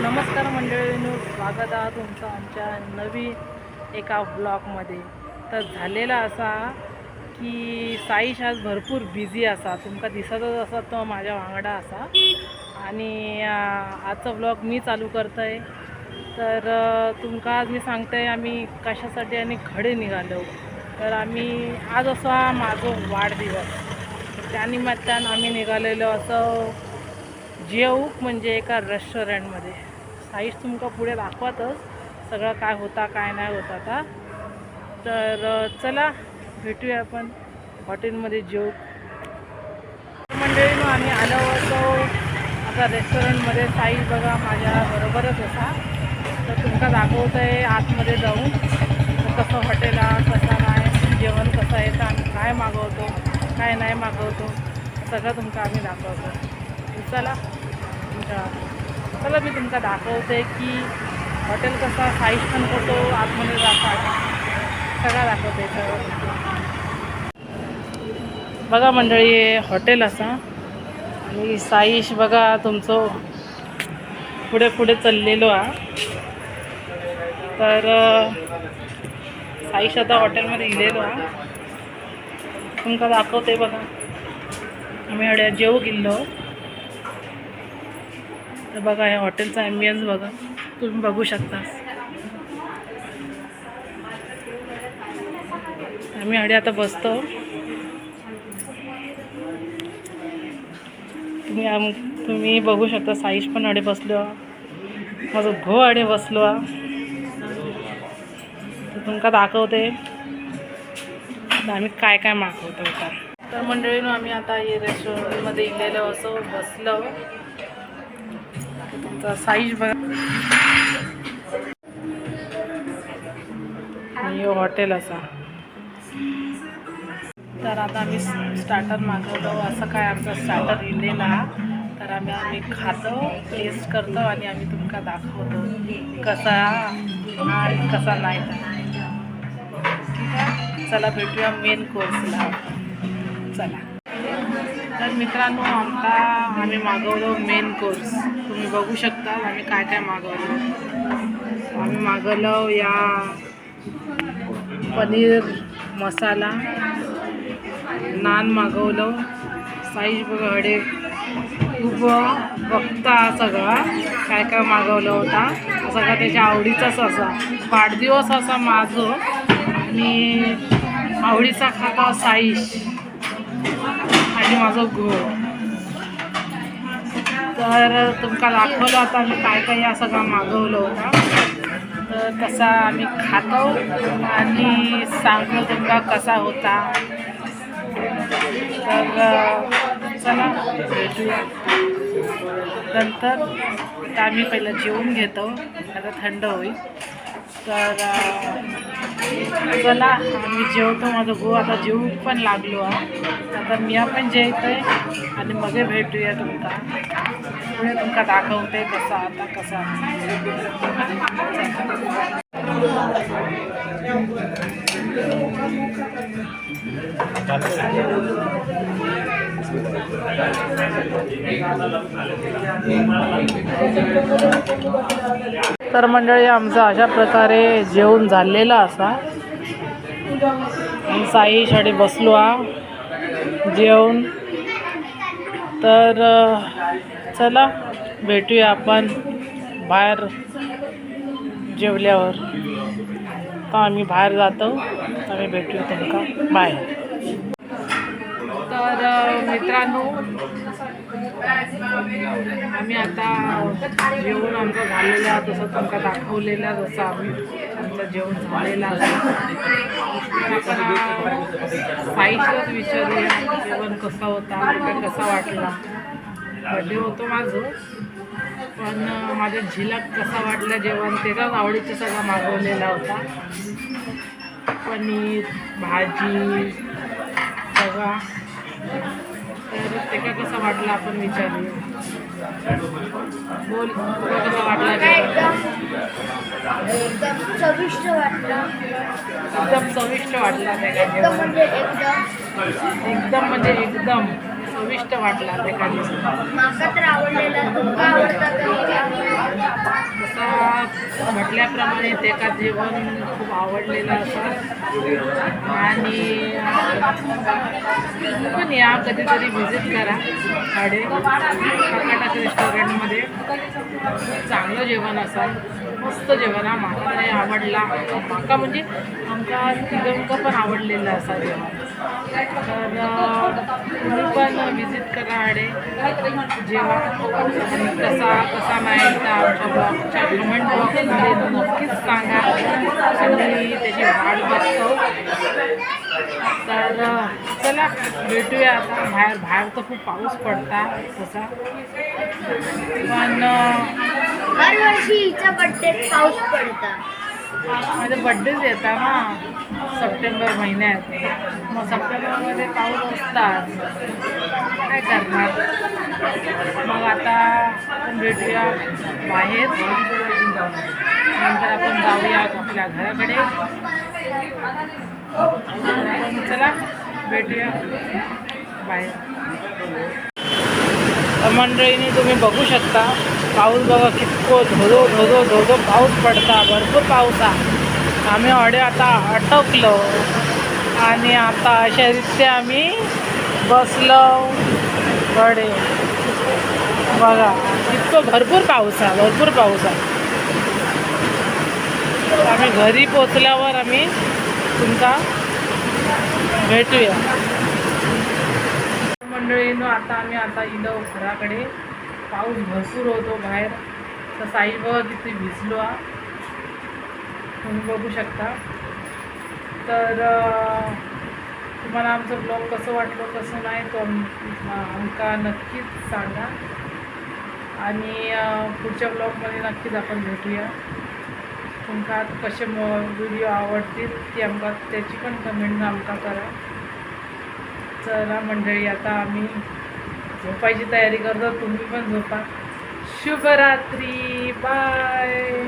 नमस्कार मंडळींनो, स्वागत आहे तुमचं आमच्या नवीन एका ब्लॉगमध्ये. तर झालेला असा की साईश आज भरपूर बिझी असा, तुमका दिसतच असा तो माझ्या वांगडा असा. आणि आजचा ब्लॉग मी चालू करतोय. तर तुमका आज मी सांगते आम्ही कशासाठी आणि खडे निघालो. तर आम्ही आज असा माझं वाढदिवस, त्यानिमित्तानं आम्ही निघालेलो असं जेवूक, म्हणजे एका रेस्टॉरंटमध्ये. साईज तुमका पुढे दाखवतच सगळं काय होता काय नाही होता आता. तर चला भेटूया आपण हॉटेलमध्ये जेवू. मंडळीनं आम्ही आलो होतो आता रेस्टॉरंटमध्ये. साईज बघा माझ्या बरोबरच असा. तर तुमका दाखवतं आहे आतमध्ये जाऊन कसं हॉटेल आहे, कसं नाही, जेवण कसं आहे, तर आम्ही काय मागवतो काय नाही मागवतो सगळं तुमका आम्ही दाखवतो. चला चला मी तुमका दाखवते की हॉटेल कसा, साईज पण फोटो आतमध्ये जातात सगळं दाखवते. बघा मंडळी, हे हॉटेल असा आणि साईश बघा तुमचं पुढे पुढे चाललेलो आहे. तर साईश आता हॉटेलमध्ये गेलेलो आहे, तुमका दाखवते. बघा आम्ही अड्या जेवू गेलो. तर बघा हे हॉटेलचा ॲम्बियन्स बघा, तुम्ही बघू शकता. आम्ही अडे आता बसतो. तुम्ही बघू शकता. साईश पण अडे बसलो, माझं घो अडे बसलो. तर तुमका दाखवते आम्ही काय काय मागवतो का. तर मंडळीनं आम्ही आता हे रेस्टॉरंटमध्ये इलेलो असो बसलो. तुमचा साईज बघा. हे हॉटेल असा. तर आता आम्ही स्टार्टर मागवतो. असं काय आमचा स्टार्टर इलेला. तर आम्ही खातो, टेस्ट करतो आणि आम्ही तुमका दाखवतो कसा आणि कसा नाही. ठीक आहे, चला भेटूया मेन कोर्सला. चला. तर मित्रांनो, आम्ही मागवलो मेन कोर्स. तुम्ही बघू शकता आम्ही काय काय मागवलो. आम्ही मागवलो या पनीर मसाला, नान मागवलो. साईज बघा अडे खूप बघता सगळं काय काय मागवलं होता. सगळं त्याच्या आवडीचाच असा. वाढदिवस असा माझं आणि आवडीचा खाता साईश आणि माझं घो. तर तुमका दाखवलं आता आम्ही काय काय या सगळं मागवलं होतं. तर कसा आम्ही खातो आणि सांगतो तुमका कसा होता. तर चला भेटूया नंतर. आता आम्ही पहिलं जेवून घेतो, आता थंड होईल. तर चला आम्ही जेवतो. माझं गो आता जेवू पण लागलो आहे. आता मी पण जेवतोय आणि मग भेटूया तुमका. पुढे तुमका दाखवते कसा आता कसा. तर मंडळी, आमचं अशा प्रकारे जेवण झालेलं असा. साई शाडी बसलो जेवण. तर चला भेटूया आपण बाहेर जेवल्यावर. तर आम्ही बाहेर जातो, आम्ही भेटूया तुमका बाय. तर मित्रांनो, आम्ही आता जेवण आमचं झालेलं आहे तसं तुमका दाखवलेलं. जसं आम्ही आमचं जेवण झालेलं आहे. साईशलाच विचारूया जेवण कसं होता, कसा वाटला. बड्डे होतो माझं, पण माझ्या झिलक कसा वाटला जेवण, त्याचाच आवडीचं सगळं मागवलेला होता. पनीर भाजी सगळा. तर ते का कसा वाटला आपण विचारूया. बोल, कसा वाटला? एकदम चविष्ट वाटला. एकदम चविष्ट वाटला. एकदम म्हणजे एकदम चविष्ट वाटला. त्या माका तर आवडलेला. तुमका आवडता का? म्हटल्याप्रमाणे तेका जेवण खूप आवडलेलं असं आणि पण या कधीतरी व्हिजिट करा आडे कर्नाटक रेस्टॉरंटमध्ये. चांगलं जेवण असं मस्त जेवण हा म्हाका तरी आवडला. म्हाका म्हणजे आमका तिघांका पण आवडलेलं असा जेवण. तर तुम्ही पण व्हिजिट करा आडे जेवा आणि कसा कसा नाही तर आमच्या ब्लॉगच्या कमेंट बॉक्समध्ये नक्कीच सांगा आणि त्याची वाट बघतो. तर चला भेटूया आता. बाहेर तर खूप पाऊस पडता तसा पण दरवर्षी हिचा बड्डे पाऊस पडता. माझे बड्डेच येतात ना सप्टेंबर महिन्यात. मग सप्टेंबरमध्ये पाऊस असतात काय करणार. मग आता आपण भेटूया बाहेर नंतर आपण जाऊया आपल्या घराकडे. चला भेटूया बाहेर. मंडळीने तुम्ही बघू शकता पाऊस बघा कितको धोधो धोधो धोधो पाऊस पडता. भरपूर पाऊस आहे. आम्ही ऑडे आता अटकलो आणि आता अशा रीत्या आम्ही बसलो गडे बघा इतकं भरपूर पाऊस आहे. भरपूर पाऊस आहे. आम्ही घरी पोचल्यावर आम्ही तुमचा भेटूया. मंडळीनं आता इलो घराकडे. पाऊस भरपूर होतो बाहेर. तर साई बघा किती भिजलो हा तुम्ही बघू शकता. तर तुम्हाला आमचं ब्लॉग कसं वाटलं कसं नाही तो आमका नक्कीच सांगा आणि पुढच्या ब्लॉगमध्ये नक्कीच आपण भेटूया. तुमका कसे व्हिडिओ आवडतील ती आमका त्याची पण कमेंट आमका करा. चला मंडळी आता आम्ही झोपायची तयारी करतो. तुम्ही पण झोपा. शुभरात्री. बाय.